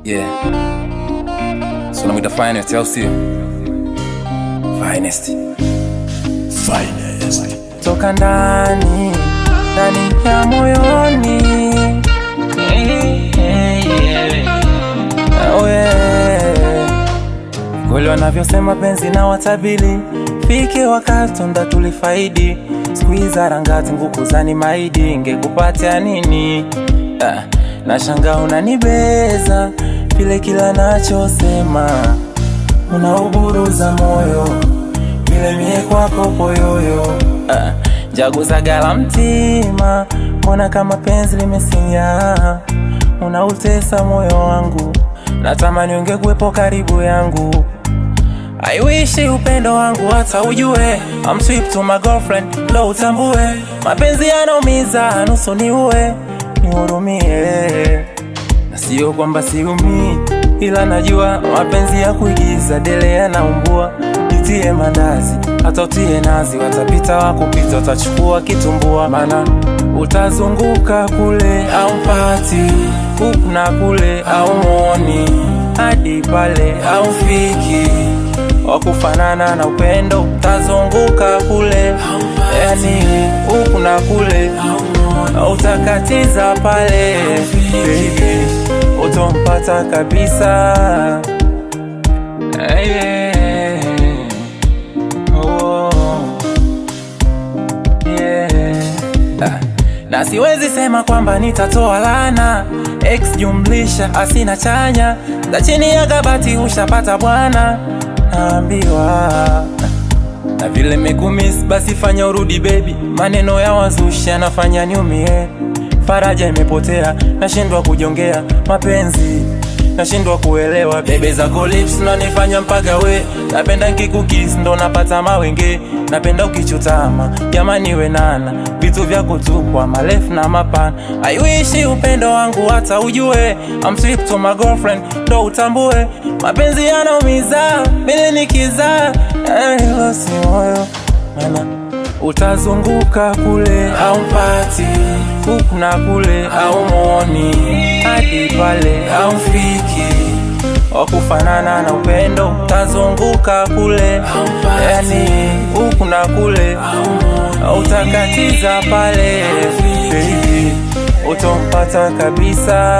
Yeah. So namwita Finest, au sio? Finest. Toka ndani ya moyoni. Kweli wanavyosema penzi na watabili, fike wakati unda tulifaidi. Squeeze rangati nguku zani maidi, ingekupatia nini? Nashanga unanibeza vile kila nachosema, unauburuza moyo vile mie kwako poyoyo. Jaguza gala mtima, mbona kama penzi limesinya, unautesa moyo wangu, natamani ungekuwepo karibu yangu. I wish upendo wangu hata ujue, I'm sweet to my girlfriend, ndo utambue. Mapenzi yanaumiza, nusu niue, nihurumie. Na sio kwamba siumii, ila najua mapenzi ya kuigiza dele yanaumbua. Nitie mandazi, hata utie nazi, watapita wakupita, utachukua kitumbua. Mana utazunguka kule au mpati, huku na kule au mwoni, hadi pale au fiki wakufanana na upendo. Utazunguka kule, yani huku na kule, utakatiza pale, baby, utompata kabisa. Na siwezi sema kwamba nitatoa lana, X jumlisha asina chanya, za chini ya kabati ushapata bwana, naambiwa. Na vile mekumiss basi fanya urudi baby, maneno ya wazusha nafanya niumie. Faraja imepotea, nashindwa kujongea mapenzi, nashindwa kuelewa. Bebe zako lips nanifanya mpaka we, napenda nkikukiss ndo napata mawenge. Napenda ukichutama, jamani we nana, vitu vya kutupwa marefu na mapana. I wish upendo wangu hata ujue, I'm sweet to my girlfriend, ndo utambue. Mapenzi yanaumiza, mili nikiza, hilo si moyo. Mana utazunguka kule au mpati, huku na kule au mwoni, hadi pale au fiki wakufanana na upendo. Utazunguka kule, yani huku na kule, utakatiza pale, baby, utompata kabisa.